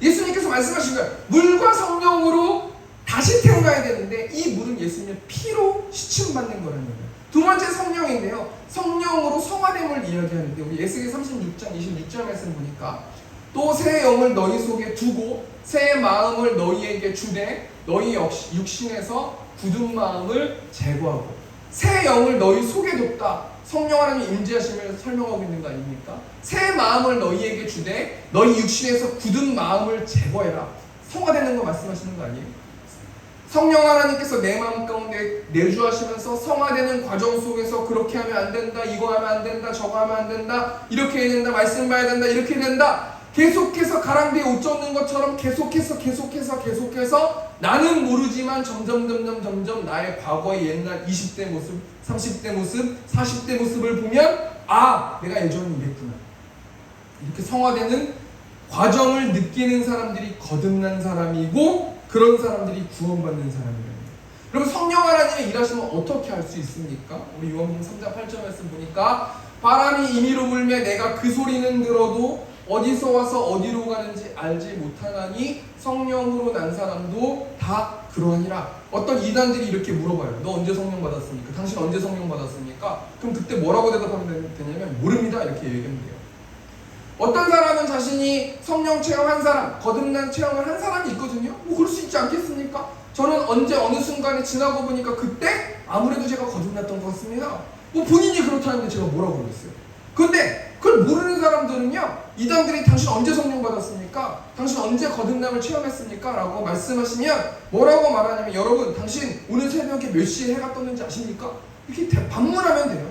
예수님께서 말씀하신 거예요. 물과 성령으로 다시 태어나야 되는데 이 물은 예수님의 피로 씻음받는 거라는 거예요. 두 번째 성령인데요. 성령으로 성화됨을 이야기하는데 우리 에스겔 36장 26절 말씀 보니까 또 새 영을 너희 속에 두고 새 마음을 너희에게 주되 너희 역시 육신에서 굳은 마음을 제거하고 새 영을 너희 속에 뒀다. 성령 하나님 임재하심을 설명하고 있는 거 아닙니까? 새 마음을 너희에게 주되 너희 육신에서 굳은 마음을 제거해라. 성화되는 거 말씀하시는 거 아니에요? 성령 하나님께서 내 마음 가운데 내주하시면서 성화되는 과정 속에서 그렇게 하면 안 된다, 이거 하면 안 된다, 저거 하면 안 된다, 이렇게 해야 된다, 말씀 봐야 된다, 이렇게 해야 된다. 계속해서 가랑비에 옷 젖는 것처럼 계속해서 나는 모르지만 점점 나의 과거의 옛날 20대 모습, 30대 모습, 40대 모습을 보면 아, 내가 예전에 이랬구나. 이렇게 성화되는 과정을 느끼는 사람들이 거듭난 사람이고 그런 사람들이 구원받는 사람이에요. 그럼 성령 하나님의 일하시면 어떻게 할 수 있습니까? 우리 요한복음 3장 8절 말씀 보니까 바람이 임의로 불매 내가 그 소리는 들어도 어디서 와서 어디로 가는지 알지 못하나니 성령으로 난 사람도 다 그러하니라. 어떤 이단들이 이렇게 물어봐요. 너 언제 성령 받았습니까? 당신 언제 성령 받았습니까? 그럼 그때 뭐라고 대답하면 되냐면 모릅니다. 이렇게 얘기하면 돼요. 어떤 사람은 자신이 성령 체험한 사람, 거듭난 체험을 한 사람이 있거든요. 뭐 그럴 수 있지 않겠습니까? 저는 언제 어느 순간에 지나고 보니까 그때 아무래도 제가 거듭났던 것 같습니다. 뭐 본인이 그렇다는데 제가 뭐라고 그러겠어요. 그런데 그걸 모르는 사람들은요, 이단들이 당신 언제 성령 받았습니까? 당신 언제 거듭남을 체험했습니까? 라고 말씀하시면 뭐라고 말하냐면, 여러분 당신 오늘 새벽에 몇 시에 해가 떴는지 아십니까? 이렇게 반문하면 돼요.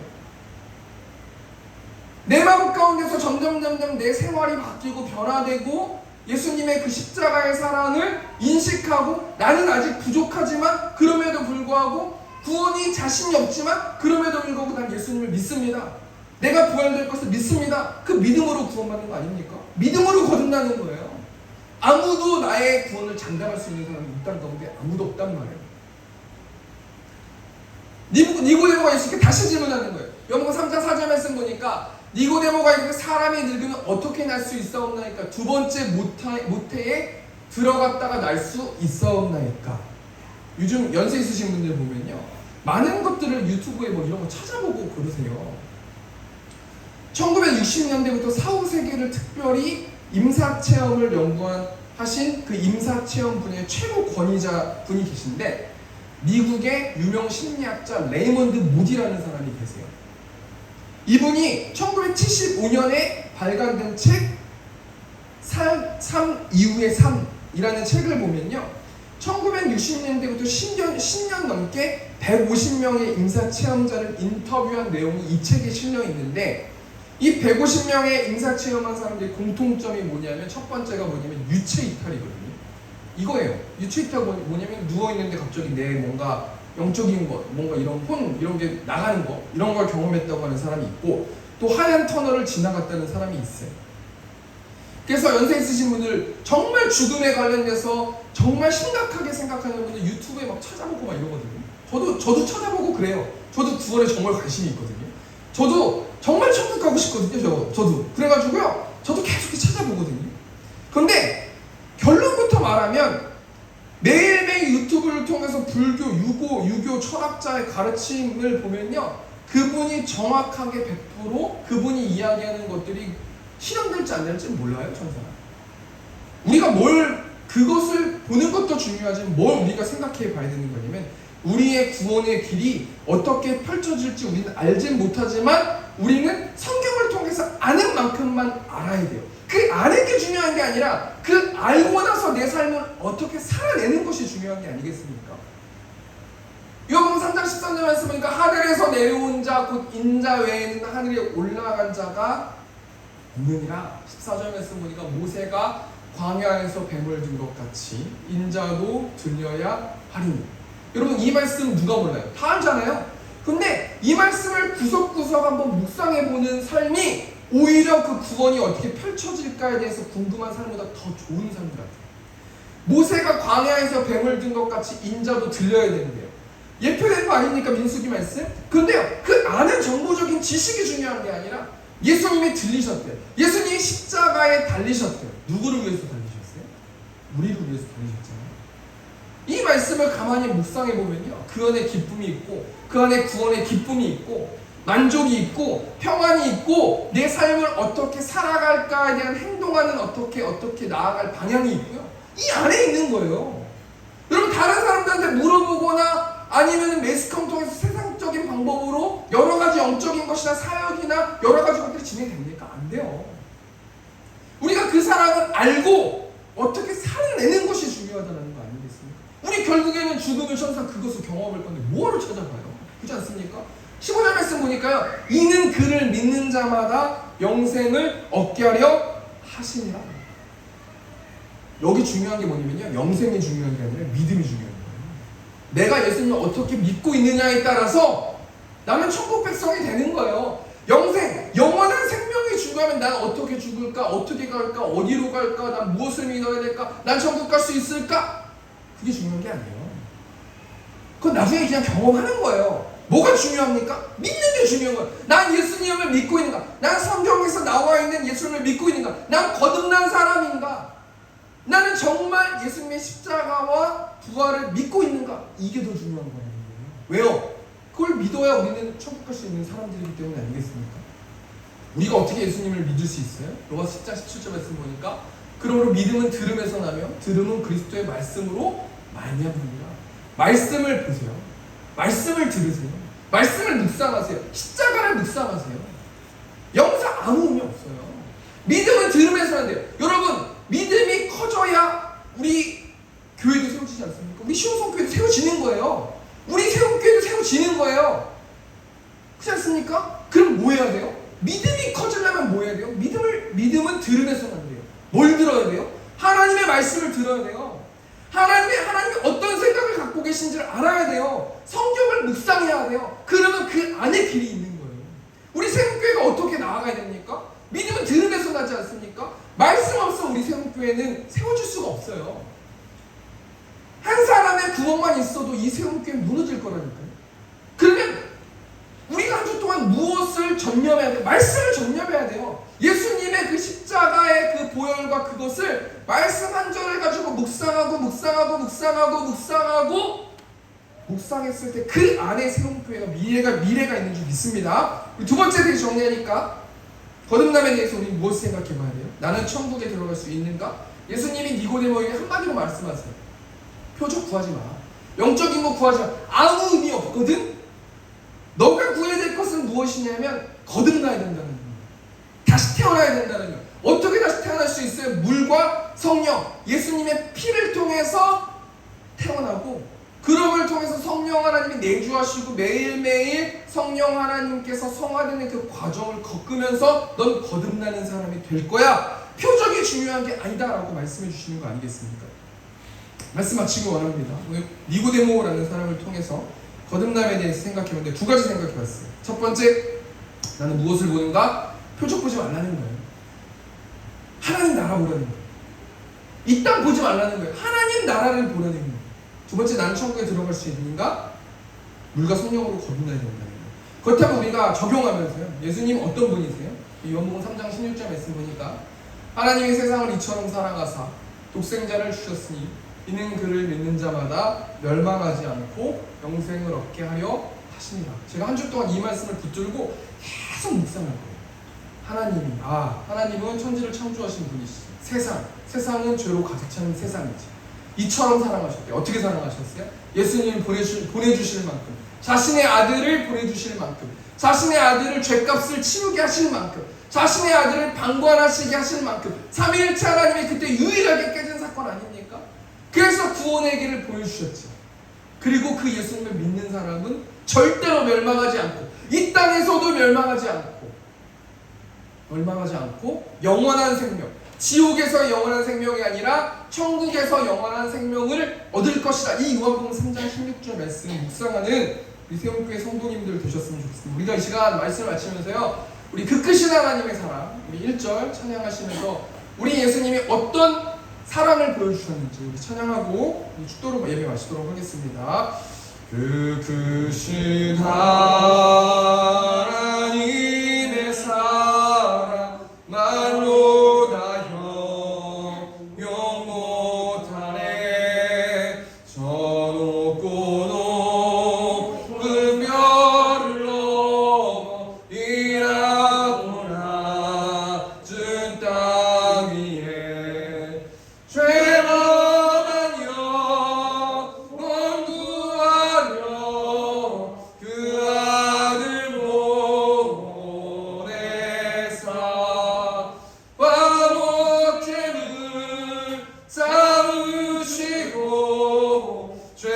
내 마음 가운데서 점점 내 생활이 바뀌고 변화되고 예수님의 그 십자가의 사랑을 인식하고, 나는 아직 부족하지만 그럼에도 불구하고 구원이 자신이 없지만 그럼에도 불구하고 난 예수님을 믿습니다. 내가 부활될 것을 믿습니다. 그 믿음으로 구원받는 거 아닙니까? 믿음으로 거듭나는 거예요. 아무도 나의 구원을 장담할 수 있는 사람이 이 땅 가운데 아무도 없단 말이에요. 니고데모가 예수님께 다시 질문하는 거예요. 요한복음 3장 4절 말씀 보니까 니고데모가 이렇게 사람이 늙으면 어떻게 날 수 있사옵나이까? 두 번째 모태에 들어갔다가 날 수 있사옵나이까? 요즘 연세 있으신 분들 보면요, 많은 것들을 유튜브에 뭐 이런 거 찾아보고 그러세요. 1960년대부터 사후세계를 특별히 임사체험을 연구하신 그 임사체험 분야의 최고 권위자 분이 계신데, 미국의 유명 심리학자 레이먼드 무디라는 사람이 계세요. 이분이 1975년에 발간된 책 3 이후의 삶이라는 책을 보면요, 1960년대부터 10년 넘게 150명의 임사체험자를 인터뷰한 내용이 이 책에 실려 있는데, 이 150명의 임사체험한 사람들의 공통점이 뭐냐면, 첫 번째가 뭐냐면 유체이탈이거든요. 이거예요. 유체이탈이 뭐냐면 누워있는데 갑자기 내 뭔가 영적인 것, 뭔가 이런 게 나가는 거, 이런 걸 경험했다고 하는 사람이 있고, 또 하얀 터널을 지나갔다는 사람이 있어요. 그래서 연세 있으신 분들, 정말 죽음에 관련돼서 정말 심각하게 생각하는 분들 유튜브에 막 찾아보고 막 이러거든요. 저도 찾아보고 그래요. 저도 구원에 정말 관심이 있거든요. 저도 정말 천국 가고 싶거든요. 저도 그래가지고요, 저도 계속 찾아보거든요. 그런데 결론부터 말하면, 매일매일 유튜브를 통해서 불교, 유교 철학자의 가르침을 보면요, 그분이 정확하게 100% 그분이 이야기하는 것들이 실현될지 안 될지 몰라요, 천사가. 우리가 그것을 보는 것도 중요하지만 뭘 우리가 생각해 봐야 되는 거냐면, 우리의 구원의 길이 어떻게 펼쳐질지 우리는 알진 못하지만 우리는 성경을 통해서 아는 만큼만 알아야 돼요. 그 아는 게 중요한 게 아니라 그 알고 나서 내 삶을 어떻게 살아내는 것이 중요한 게 아니겠습니까? 요한복음 3장 13절 말씀 보니까 하늘에서 내려온 자 곧 인자 외에는 하늘에 올라간 자가 없느니라. 14절 말씀 보니까 모세가 광야에서 뱀을 든 것 같이 인자도 들려야 하리니. 여러분, 이 말씀 누가 몰라요? 다 알잖아요. 근데 이 말씀을 구석구석 한번 묵상해보는 삶이 오히려 그 구원이 어떻게 펼쳐질까에 대해서 궁금한 사람보다 더 좋은 사람 같아요. 모세가 광야에서 뱀을 든 것 같이 인자도 들려야 되는데요. 예표된 거 아닙니까? 민수기 말씀? 근데요, 그 아는 정보적인 지식이 중요한 게 아니라 예수님이 들리셨대요. 예수님이 십자가에 달리셨대요. 누구를 위해서 달리셨어요? 우리를 위해서 달리셨잖아요. 이 말씀을 가만히 묵상해보면요, 그 안에 기쁨이 있고, 그 안에 구원의 기쁨이 있고, 만족이 있고, 평안이 있고, 내 삶을 어떻게 살아갈까에 대한 행동하는 어떻게 나아갈 방향이 있고요, 이 안에 있는 거예요. 여러분, 다른 사람들한테 물어보거나 아니면 매스컴 통해서 세상적인 방법으로 여러 가지 영적인 것이나 사역이나 여러 가지 것들이 진행됩니까? 안 돼요. 우리가 그 사랑을 알고 어떻게 살아내는 것이 중요하다는 거 아니겠습니까? 우리 결국에는 죽음을 천사 그것을 경험할 건데 뭐하러 찾아가요? 그렇지 않습니까? 15절 말씀 보니까요, 이는 그를 믿는 자마다 영생을 얻게 하려 하시니라. 여기 중요한 게 뭐냐면요, 영생이 중요한 게 아니라 믿음이 중요한 거예요. 내가 예수님을 어떻게 믿고 있느냐에 따라서 나는 천국 백성이 되는 거예요. 영생, 영원한 생명이 중요하면 난 어떻게 죽을까, 어떻게 갈까, 어디로 갈까, 난 무엇을 믿어야 될까, 난 천국 갈 수 있을까? 그게 중요한 게 아니에요. 그건 나중에 그냥 경험하는 거예요. 뭐가 중요합니까? 믿는 게 중요한 거예요. 난 예수님을 믿고 있는가? 난 성경에서 나와 있는 예수님을 믿고 있는가? 난 거듭난 사람인가? 나는 정말 예수님의 십자가와 부활을 믿고 있는가? 이게 더 중요한 거예요. 왜요? 그걸 믿어야 우리는 천국 갈 수 있는 사람들이기 때문에 아니겠습니까? 우리가 어떻게 예수님을 믿을 수 있어요? 로마서 10장 17절 말씀 보니까 그러므로 믿음은 들음에서 나며 들음은 그리스도의 말씀으로 말미암느니라. 말씀을 보세요. 말씀을 들으세요. 말씀을 묵상하세요. 십자가를 묵상하세요. 영상 안 오면 믿음은 들음에서 난대요. 여러분, 믿음이 커져야 우리 교회도 세워지지 않습니까? 우리 시온성교회도 세워지는 거예요. 우리 세움교회도 세워지는 거예요. 그렇지 않습니까? 그럼 뭐 해야 돼요? 믿음이 커지려면 뭐 해야 돼요? 믿음은 들음에서 난대요. 뭘 들어야 돼요? 하나님의 말씀을 들어야 돼요. 하나님이 어떤 생각을 갖고 계신지를 알아야 돼요. 성경을 묵상해야 돼요. 그러면 그 안에 길이 있는 거예요. 우리 세움교회가 어떻게 나아가야 됩니까? 믿음은 들음에서 나지 않습니까? 말씀 없으면 우리 세움교회는 세워질 수가 없어요. 한 사람의 구원만 있어도 이 세움교회는 무너질 거라니까요. 그러면 우리가 한 주 동안 무엇을 전념해야 돼요? 말씀을 전념해야 돼요. 예수님의 그 십자가의 그 보혈과 그것을 말씀 한 절을 가지고 묵상했을 때 그 안에 새로운 교회가 미래가 있는 줄 믿습니다. 두 번째 대해 정리하니까 거듭남에 대해서 우리 무엇을 생각해 봐야 돼요? 나는 천국에 들어갈 수 있는가? 예수님이 니고데모에게 한마디로 말씀하세요. 표적 구하지 마. 영적인 거 구하지 마. 아무 의미 없거든? 너가 구해야 될 것은 무엇이냐면 거듭나야 된다는 거예요. 다시 태어나야 된다는 거예요. 어떻게 다시 태어날 수 있어요? 물과 성령, 예수님의 피를 통해서 태어나고 그럼을 통해서 성령 하나님이 내주하시고 매일매일 성령 하나님께서 성화되는 그 과정을 겪으면서 넌 거듭나는 사람이 될 거야. 표적이 중요한 게 아니다라고 말씀해 주시는 거 아니겠습니까? 말씀 마치기 원합니다. 오늘 니고데모라는 사람을 통해서 거듭남에 대해서 생각해봤는데 두 가지 생각해봤어요. 첫 번째, 나는 무엇을 보는가? 표적 보지 말라는 거예요. 하나님 나라 보라는 거예요. 이 땅 보지 말라는 거예요. 하나님 나라를 보라는 거예요. 두 번째, 나는 천국에 들어갈 수 있는가? 물과 성령으로 거듭나야 된다는 거예요. 그렇다고 우리가 적용하면서요. 예수님 어떤 분이세요? 요한복음 3장 16절 말씀 보니까 하나님이 세상을 이처럼 사랑하사 독생자를 주셨으니 이는 그를 믿는 자마다 멸망하지 않고 영생을 얻게 하려 하시니라. 제가 한 주 동안 이 말씀을 붙들고 계속 묵상할 거예요. 하나님은 천지를 창조하신 분이시죠. 세상은 죄로 가득 차는 세상이지. 이처럼 사랑하셨대요. 어떻게 사랑하셨어요? 예수님을 보내주실 만큼, 자신의 아들을 보내주실 만큼, 자신의 아들을 죄값을 치우게 하실 만큼, 자신의 아들을 방관하시게 하실 만큼, 삼위일체 하나님이 그때 유일하게 깨진 사건 아닙니까? 그래서 구원의 길을 보여주셨죠. 그리고 그 예수님을 믿는 사람은 절대로 멸망하지 않고, 이 땅에서도 멸망하지 않고 영원한 생명, 지옥에서 영원한 생명이 아니라 천국에서 영원한 생명을 얻을 것이다. 이 요한복음 3장 16절 말씀을 묵상하는 우리 세움교회 성도님들 되셨으면 좋겠습니다. 우리가 이 시간 말씀을 마치면서요, 우리 그 크신 하나님의 사랑, 우리 1절 찬양하시면서 우리 예수님이 어떤 사랑을 보여주셨는지 우리 찬양하고 축도로 예배 마치도록 하겠습니다. 그 크신 하나님의 사랑 말로 다 형용 못하네. 저 높고 높은 별을 넘어 이 낮고 낮은 땅 위에 죄만한 영혼 구하려 그 아들 보내사 화목제물 쌓으시고 죄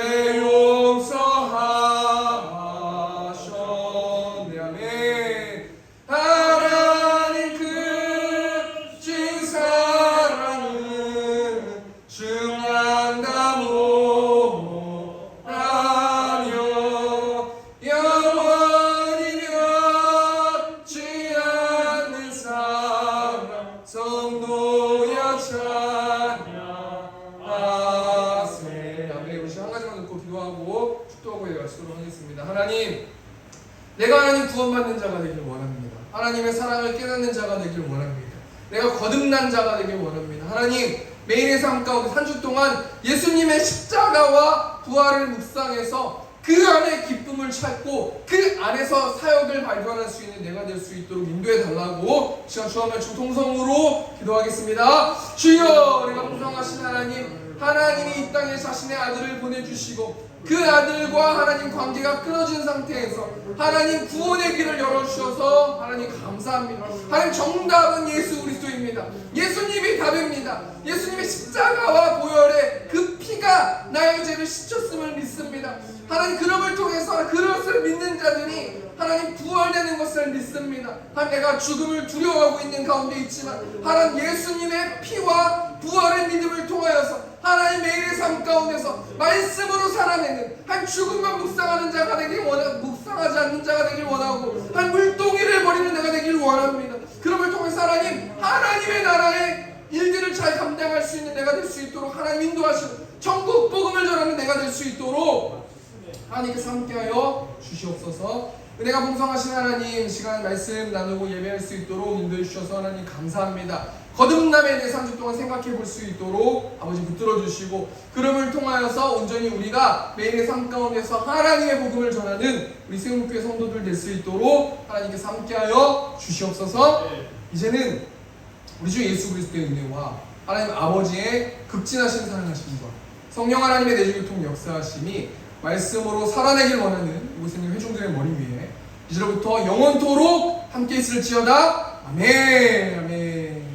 용서하셨네. 아멘. 하나님 크신 사랑은 충량다모하며 영원히 변치 않는 사랑 성도여 찬양하세. 아멘. 우리 한 가지만 듣고 기도하고 축도하고 마치도록 하겠습니다. 하나님, 내가 하나님 구원받는 자가 되길 원합니다. 하나님의 사랑을 깨닫는 자가 되길 원합니다. 내가 거듭난 자가 되길 원합니다. 하나님, 매일의 삶 가운데 한 주 동안 예수님의 십자가와 부활을 묵상해서 그 안에 기쁨을 찾고 그 안에서 사역을 발견할 수 있는 내가 될 수 있도록 인도해 달라고 시간 주하면 통성으로 기도하겠습니다. 주여, 우리가 풍성하신 하나님, 하나님이 이 땅에 자신의 아들을 보내주시고 그 아들과 하나님 관계가 끊어진 상태에서 하나님 구원의 길을 열어주셔서 하나님 감사합니다. 하나님 정답은 예수 그리스도입니다. 예수님이 답입니다. 예수님의 십자가와 보혈의 그 피가 나의 죄를 씻었음을 믿습니다. 하나님 그럼을 통해서 그것을 믿는 자들이 하나님 부활되는 것을 믿습니다. 하나님 내가 죽음을 두려워하고 있는 가운데 있지만 하나님 예수님의 피와 부활의 믿음을 통하여서 하나님 매일의 삶 가운데서 말씀으로 살아내는 한 죽음만 묵상하는 자가 되길 묵상하지 않는 자가 되길 원하고 한 물동이를 버리는 자가 되길 원합니다. 그럼을 통해서 하나님의 나라의 일들을 잘 감당할 수 있는 내가 될 수 있도록 하나님 인도하시고 천국 복음을 전하는 내가 될 수 있도록 하나님께서 함께하여 주시옵소서. 은혜가 풍성하신 하나님, 시간 말씀 나누고 예배할 수 있도록 인도해 주셔서 하나님 감사합니다. 거듭남에 대해서 한 주 동안 생각해 볼 수 있도록 아버지 붙들어 주시고 그름을 통하여서 온전히 우리가 매일의 삶 가운데서 하나님의 복음을 전하는 우리 세움교회 성도들 될 수 있도록 하나님께서 함께하여 주시옵소서. 이제는 우리 주 예수 그리스도의 은혜와 하나님 아버지의 극진하신 사랑하심과 성령 하나님의 내주교통 역사하심이 말씀으로 살아내길 원하는 이곳에 있는 회중들의 머리 위에 이제로부터 영원토록 함께 있을지어다. 아멘.